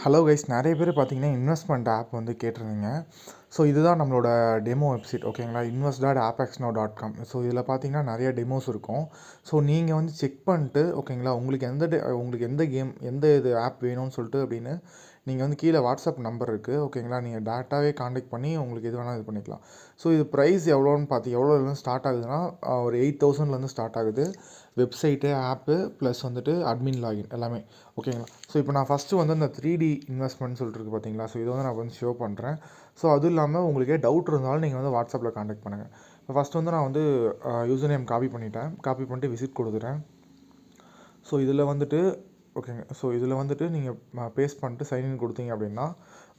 Hello guys, நிறைய பேர் பார்த்தீங்கன்னா இன்வெஸ்ட்மெண்ட் ஆப் வந்து கேட்டிருந்தீங்க. ஸோ இதுதான் நம்மளோட டெமோ வெப்சைட், ஓகேங்களா. invest.appexnow.com. ஸோ இதில் பார்த்தீங்கன்னா நிறைய டெமோஸ் இருக்கும். ஸோ நீங்கள் வந்து செக் பண்ணிட்டு, ஓகேங்களா, உங்களுக்கு எந்த கேம், எந்த இது ஆப் வேணும்னு சொல்லிட்டு அப்படின்னு நீங்கள் வந்து கீழே வாட்ஸ்அப் நம்பர் இருக்குது, ஓகேங்களா. நீங்கள் டேரெக்டாகவே காண்டாக்ட் பண்ணி உங்களுக்கு எது வேணால் இது பண்ணிக்கலாம். ஸோ இது ப்ரைஸ் எவ்வளோன்னு எவ்வளோலேருந்து ஸ்டார்ட் ஆகுதுன்னா, ஒரு 8,000லேருந்து ஸ்டார்ட் ஆகுது. வெப்சைட்டு, ஆப்பு ப்ளஸ் வந்துட்டு அட்மின் லாகின் எல்லாமே, ஓகேங்களா. ஸோ இப்போ நான் ஃபஸ்ட்டு வந்து இந்த 3D இன்வெஸ்ட்மெண்ட் சொல்லிட்டு இருக்குது பார்த்தீங்களா. ஸோ இதை வந்து நான் வந்து ஷோ பண்ணுறேன். ஸோ அதுவும் இல்லாமல் உங்களுக்கே டவுட் இருந்தாலும் நீங்கள் வந்து வாட்ஸ்அப்பில் காண்டாக்ட் பண்ணுங்கள். இப்போ ஃபஸ்ட்டு வந்து நான் வந்து யூசர் நேம் காப்பி பண்ணிவிட்டு விசிட் கொடுக்குறேன். ஸோ இதில் வந்துட்டு ஓகேங்க. ஸோ இதில் வந்துட்டு நீங்கள் பேஸ்ட் பண்ணிட்டு சைன்இன் கொடுத்தீங்க அப்படின்னா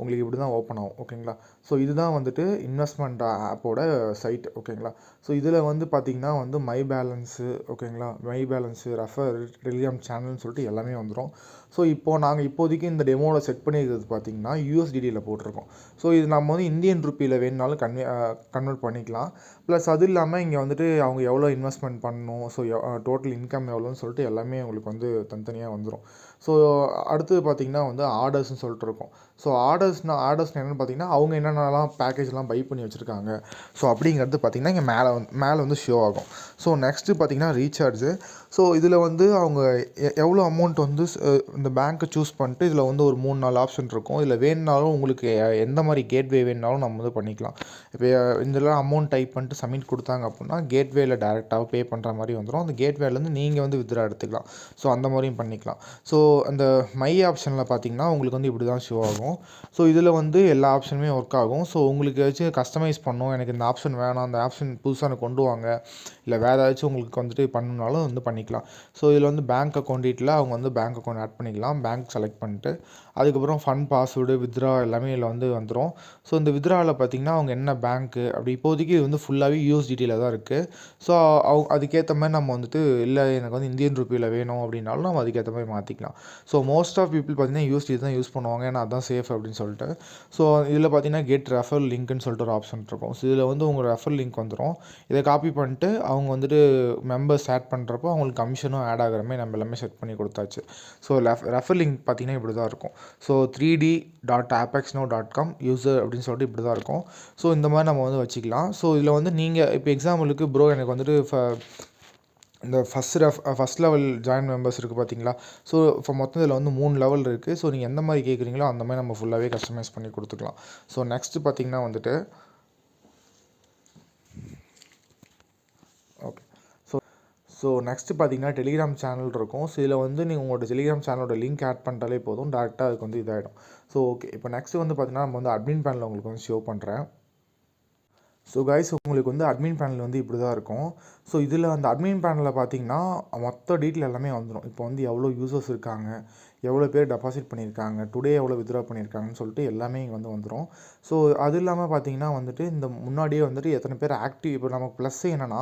உங்களுக்கு இப்படி தான் ஓப்பன் ஆகும், ஓகேங்களா. ஸோ இதுதான் வந்துட்டு இன்வெஸ்ட்மெண்ட் ஆப்போட சைட், ஓகேங்களா. ஸோ இதில் வந்து பார்த்திங்கன்னா வந்து மை பேலன்ஸு, ஓகேங்களா, மை பேலன்ஸு, ரெஃபர், டெலிகிராம் சேனல்னு சொல்லிட்டு எல்லாமே வந்துடும். ஸோ நாங்கள் இப்போதைக்கு இந்த டெமோவில் செட் பண்ணியிருக்கிறது பார்த்திங்கன்னா USDTயில் போட்டிருக்கோம். ஸோ இது நம்ம வந்து இந்தியன் ருப்பியில் வேணுனாலும் கன்வெர்ட் பண்ணிக்கலாம். ப்ளஸ் அது இல்லாமல் இங்கே வந்துட்டு அவங்க எவ்வளோ இன்வெஸ்ட்மெண்ட் பண்ணணும், ஸோ டோட்டல் இன்கம் எவ்வளோன்னு சொல்லிட்டு எல்லாமே உங்களுக்கு வந்து தனித்தனியாக வந்துடும். ஸோ அடுத்தது பார்த்திங்கன்னா வந்து ஆர்டர்ஸ்னு சொல்லிட்டு இருக்கும். ஸோ ஆர்டர்ஸ்னால் என்னென்னு பார்த்தீங்கன்னா அவங்க என்னென்னலாம் பேக்கேஜ்லாம் பை பண்ணி வச்சுருக்காங்க, ஸோ அப்படிங்கிறது பார்த்திங்கன்னா இங்கே மேலே வந்து ஷோ ஆகும். ஸோ நெக்ஸ்ட்டு பார்த்திங்கன்னா ரீசார்ஜு. ஸோ இதில் வந்து அவங்க எவ்வளோ அமௌண்ட் வந்து இந்த பேங்க்கை சூஸ் பண்ணிட்டு இதில் வந்து ஒரு 3-4 ஆப்ஷன் இருக்கும். இதில் வேணுனாலும் உங்களுக்கு எந்த மாதிரி கேட்வே வேணுனாலும் நம்ம வந்து பண்ணிக்கலாம். இப்போ இதெல்லாம் அமௌண்ட் டைப் பண்ணிட்டு சப்மிட் கொடுத்தாங்க அப்படின்னா கேட்வேயில் டேரெக்டாக பே பண்ணுற மாதிரி வந்துடும். அந்த கேட்வேலேருந்து நீங்கள் வந்து வித்ட்ரா எடுத்துக்கலாம். ஸோ அந்த மாதிரியும் பண்ணிக்கலாம். ஸோ அந்த மை ஆப்ஷனில் பார்த்திங்கன்னா உங்களுக்கு வந்து இப்படி தான் ஷோ ஆகும். ஸோ இதில் வந்து எல்லா ஆப்ஷனுமே ஒர்க் ஆகும். ஸோ உங்களுக்கு ஏதாச்சும் கஸ்டமைஸ் பண்ணணும், எனக்கு இந்த ஆப்ஷன் வேணாம், அந்த ஆப்ஷன் புதுசாக எனக்கு கொண்டு வாங்க, இல்லை வேறு ஏதாச்சும் உங்களுக்கு வந்துட்டு பண்ணணுனாலும் வந்து பண்ணிக்கலாம். ஸோ இதில் வந்து பேங்க் அக்கௌண்ட் டீட்டெயிலில் அவங்க வந்து பேங்க் அக்கௌண்ட் ஆட் பண்ணிக்கலாம். பேங்க் செலக்ட் பண்ணிட்டு அதுக்கப்புறம் ஃபண்ட் பாஸ்வேர்டு, வித்ட்ரா எல்லாமே இதில் வந்து வந்துடும். ஸோ இந்த வித்ட்ராவில் பார்த்திங்கன்னா அவங்க என்ன பேங்க்கு அப்படி இப்போதைக்கு இது வந்து ஃபுல்லாகவே USDTயில் தான் இருக்குது. ஸோ அதுக்கேற்ற மாதிரி நம்ம வந்துட்டு இல்லை எனக்கு வந்து இந்தியன் ருப்பியில் வேணும் அப்படின்னாலும் நம்ம அதுக்கேற்ற மாதிரி மாற்றிக்கலாம். ஸோ மோஸ்ட் ஆஃப் பீப்புள் பார்த்திங்கன்னா USDT தான் யூஸ் பண்ணுவாங்க, ஏன்னா அதுதான் சேஃப் அப்படின்னு சொல்லிட்டு. ஸோ இதில் பார்த்திங்கன்னா கெட் ரெஃபர் லிங்க்னு சொல்லிட்டு ஒரு ஆப்ஷன் இருக்கும். ஸோ இதில் வந்து உங்கள் ரெஃபர் லிங்க் வந்துடும். இதை காப்பி பண்ணிட்டு அவங்க வந்துட்டு மெம்பர்ஸ் ஆட் பண்ணுறப்போ அவங்களுக்கு கமிஷனும் ஆட் ஆகிற மாதிரி நம்ம எல்லாமே செட் பண்ணி கொடுத்தாச்சு. ஸோ ரெஃபர் லிங்க் பார்த்திங்கன்னா இப்படி தான் இருக்கும். ஸோ 3D.appexnow.com யூசர் அப்படின்னு சொல்லிட்டு இப்படி தான் இருக்கும். ஸோ இந்த மாதிரி நம்ம வந்து வச்சுக்கலாம். ஸோ இதில் வந்து நீங்கள் இப்போ எக்ஸாம்பிளுக்கு ப்ரோ எனக்கு வந்துட்டு இந்த ஃபஸ்ட் லெவல் ஜாயின் மெம்பர்ஸ் இருக்குது பார்த்தீங்களா. ஸோ இப்போ மொத்தம் இதில் வந்து 3 லெவல் இருக்குது. ஸோ நீங்கள் எந்த மாதிரி கேட்குறீங்களோ அந்த மாதிரி நம்ம ஃபுல்லாகவே கஸ்டமைஸ் பண்ணி கொடுத்துக்கலாம். ஸோ நெக்ஸ்ட்டு பார்த்திங்கன்னா வந்துட்டு ஓகே. ஸோ நெக்ஸ்ட்டு பார்த்திங்கன்னா டெலிகிராம் சேனல் இருக்கும். ஸோ இதில் வந்து நீங்கள் உங்களோட டெலிகிராம் சேனலோட லிங்க் ஆட் பண்ணிட்டாலே போதும், டேரெக்டாக அதுக்கு வந்து இதாகிடும். So okay. இப்போ நெக்ஸ்ட்டு வந்து பார்த்திங்கன்னா நம்ம வந்து அட்மின் பேனல் உங்களுக்கு வந்து ஷோ பண்ணுறேன். ஸோ கைஸ், உங்களுக்கு வந்து அட்மின் பேனல் வந்து இப்படி தான் இருக்கும். ஸோ இதில் அந்த அட்மின் பேனலில் பார்த்தீங்கன்னா மொத்த டீட்டெயில் எல்லாமே வந்துடும். இப்போ வந்து எவ்வளோ யூசர்ஸ் இருக்காங்க, எவ்வளோ பேர் டெபாசிட் பண்ணியிருக்காங்க, டுடே எவ்வளோ வித்ட்ரா பண்ணியிருக்காங்கன்னு சொல்லிட்டு எல்லாமே இங்கே வந்து வந்துடும். ஸோ அது இல்லாமல் பார்த்தீங்கன்னா வந்துட்டு இந்த முன்னாடியே வந்துட்டு எத்தனை பேர் ஆக்டிவ், இப்போ நமக்கு ப்ளஸ் என்னென்னா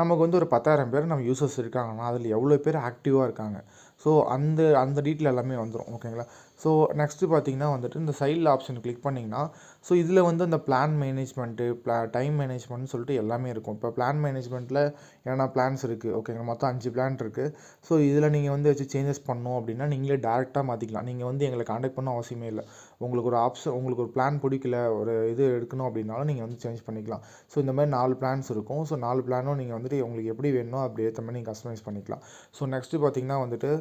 நமக்கு வந்து ஒரு 10,000 பேர் நம்ம யூசர்ஸ் இருக்காங்கன்னா அதில் எவ்வளோ பேர் ஆக்டிவாக இருக்காங்க. ஸோ அந்த டீட்டெயில் எல்லாமே வந்துடும், ஓகேங்களா. ஸோ நெக்ஸ்ட்டு பார்த்திங்கன்னா வந்துட்டு இந்த சைடில் ஆப்ஷன் கிளிக் பண்ணிங்கன்னா ஸோ இதில் வந்து அந்த பிளான் மேனேஜ்மெண்ட்டு, டைம் மேனேஜ்மெண்ட்னு சொல்லிட்டு எல்லாமே இருக்கும். இப்போ பிளான் மேனேஜ்மெண்ட்டில் என்னென்ன பிளான்ஸ் இருக்குது, ஓகேங்களா, மொத்தம் 5 பிளான் இருக்குது. ஸோ இதில் நீங்கள் வந்து வச்சு சேஞ்சஸ் பண்ணணும் அப்படின்னா நீங்களே டேரெக்டாக மாற்றிக்கலாம். நீங்கள் வந்து எங்களை காண்டாக்ட் பண்ண அவசியமே இல்லை. உங்களுக்கு ஒரு பிளான் பிடிக்கல, ஒரு இது எடுக்கணும் அப்படின்னாலும் நீங்கள் வந்து சேஞ்ச் பண்ணிக்கலாம். ஸோ இந்த மாதிரி 4 பிளான்ஸ் இருக்கும். ஸோ 4 பிளானும் நீங்கள் வந்துட்டு உங்களுக்கு எப்படி வேணுமோ அப்படி ஏற்ற மாதிரி நீங்கள் கஸ்டமைஸ் பண்ணிக்கலாம். ஸோ நெக்ஸ்ட்டு பார்த்திங்கன்னா வந்துட்டு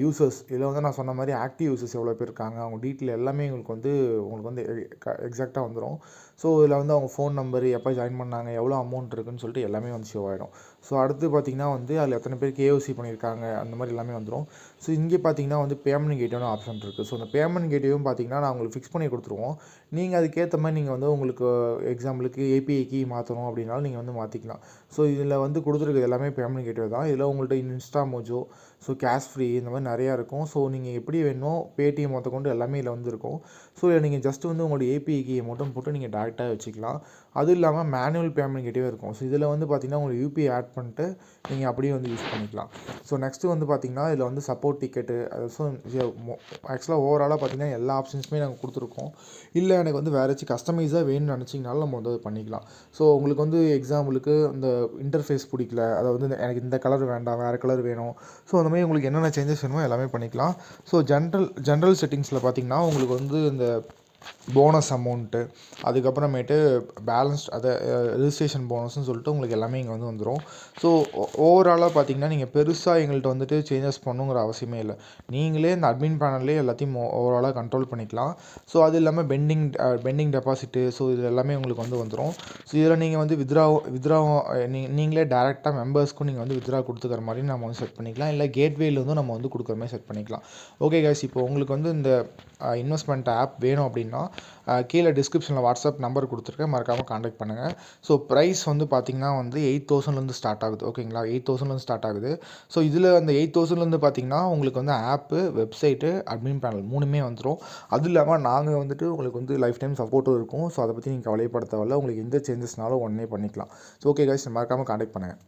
யூசர்ஸ், இதில் வந்து நான் சொன்ன மாதிரி ஆக்டிவ் யூசர்ஸ் எவ்வளோ பேர் இருக்காங்க, அவங்க டீட்டெயில் எல்லாமே உங்களுக்கு வந்து எக்ஸாக்டாக வந்துடும். ஸோ இதில் வந்து அவங்க ஃபோன் நம்பரு, எப்போ ஜாயின் பண்ணாங்க, எவ்வளோ அமௌண்ட் இருக்குதுன்னு சொல்லிட்டு எல்லாமே வந்து ஷோ ஆகிடும். ஸோ அடுத்து பார்த்திங்கன்னா வந்து அதில் எத்தனை பேர் KYC பண்ணியிருக்காங்க அந்த மாதிரி எல்லாமே வந்துடும். ஸோ இங்கே பார்த்திங்கன்னா வந்து பேமெண்ட் கேட்வேன்னு ஆப்ஷன் இருக்குது. ஸோ அந்த பேமெண்ட் கேட்வேவும் பார்த்திங்கன்னா நான் உங்களுக்கு ஃபிக்ஸ் பண்ணி கொடுத்துருவோம். நீங்கள் அதுக்கேற்ற மாதிரி நீங்கள் வந்து உங்களுக்கு எக்ஸாம்பிளுக்கு API கீ மாற்றணும் அப்படின்னாலும் நீங்கள் வந்து மாற்றிக்கலாம். ஸோ இதில் வந்து கொடுத்துருக்குது எல்லாமே பேமெண்ட் கேட்வே தான். இதில் உங்கள்கிட்ட Insta Mojo, so cash free இந்த மாதிரி நிறையா இருக்கும். ஸோ நீங்கள் எப்படி வேணும் பேடிஎம் கொண்டு எல்லாமே இதில் வந்து இருக்கும். ஸோ இதில் நீங்கள் ஜஸ்ட் வந்து உங்களோட API கீயை மட்டும் போட்டு நீங்கள் டேரெக்டாக வச்சுக்கலாம். அது இல்லாமல் மேனுவல் பேமெண்ட் கேட்வே இருக்கும். ஸோ இதில் வந்து பார்த்திங்கன்னா உங்களுக்கு UPI ஆட் ஆட் பண்ணிட்டு நீங்கள் அப்படியே வந்து யூஸ் பண்ணிக்கலாம். ஸோ நெக்ஸ்ட்டு வந்து பார்த்திங்கன்னா இதில் வந்து சப்போர்ட் டிக்கெட்டு ஸோ ஆக்சுவலாக ஓவராலாக பார்த்திங்கன்னா எல்லா ஆப்ஷன்ஸுமே நாங்கள் கொடுத்துருக்கோம். இல்லை எனக்கு வந்து வேறு ஏதாச்சும் கஸ்டமைஸாக வேணும்னு நினச்சிங்கனாலும் நம்ம வந்து அதை பண்ணிக்கலாம். ஸோ உங்களுக்கு வந்து எக்ஸாம்பிளுக்கு இந்த இன்டர்ஃபேஸ் பிடிக்கல, அதை வந்து எனக்கு இந்த கலர் வேண்டாம், வேறு கலர் வேணும். ஸோ அந்த மாதிரி உங்களுக்கு என்னென்ன சேஞ்சஸ் வேணுமோ எல்லாமே பண்ணிக்கலாம். ஸோ ஜென்ரல் செட்டிங்ஸில் பார்த்திங்கன்னா உங்களுக்கு வந்து இந்த போனஸ் அமௌண்ட்டு, அதுக்கப்புறமேட்டு பேலன்ஸ்ட் அதை ரிஜிஸ்ட்ரேஷன் போனஸ்ன்னு சொல்லிட்டு உங்களுக்கு எல்லாமே இங்கே வந்து வந்துடும். ஸோ ஓவராலாக பார்த்தீங்கன்னா நீங்கள் பெருசாக எங்கள்கிட்ட வந்துட்டு சேஞ்சஸ் பண்ணணுங்கிற அவசியமே இல்லை. நீங்களே இந்த அட்மின் பேனல்லே எல்லாத்தையும் ஓவராலாக கண்ட்ரோல் பண்ணிக்கலாம். ஸோ அது இல்லாமல் பெண்டிங் டெபாசிட்டு, ஸோ இது எல்லாமே உங்களுக்கு வந்து வந்துடும். ஸோ இதில் நீங்கள் வந்து வித்ரா நீங்களே டேரெக்டாக மெம்பர்ஸ்க்கும் நீங்கள் வந்து வித்ரா கொடுத்துக்கிற மாதிரி நம்ம வந்து செட் பண்ணிக்கலாம். இல்லை கேட்வேலேருந்தும் நம்ம வந்து கொடுக்குற மாதிரி செட் பண்ணிக்கலாம். ஓகே கைஸ், இப்போ உங்களுக்கு வந்து இந்த இன்வெஸ்ட்மெண்ட் ஆப் வேணும் அப்படின்னா கீழே டிஸ்கிரிப்ஷனில் வாட்ஸ்அப் நம்பர் கொடுத்துருக்கேன், மறக்காமல் காண்டாக்ட் பண்ணுங்கள். ஸோ ப்ரைஸ் வந்து பார்த்திங்கன்னா வந்து 8,000லேருந்து ஸ்டார்ட் ஆகுது. ஓகேங்களா, 8,000லேருந்து ஸ்டார்ட் ஆகுது. ஸோ இதில் அந்த 8,000லேருந்து பார்த்திங்கன்னா உங்களுக்கு வந்து ஆப்பு, வெப்சைட்டு, அட்மின் பேனல் 3மே வந்துடும். அது இல்லாமல் நாங்கள் வந்துட்டு உங்களுக்கு வந்து லைஃப் டைம் சப்போர்ட்டும் இருக்கும். ஸோ அதை பற்றி நீங்கள் கவலைப்பட தேவையில்ல. உங்களுக்கு எந்த சேஞ்சஸ்னாலும் உடனே பண்ணிக்கலாம். ஸோ ஓகே கைஸ், மறக்காமல் காண்டாக்ட் பண்ணுங்கள்.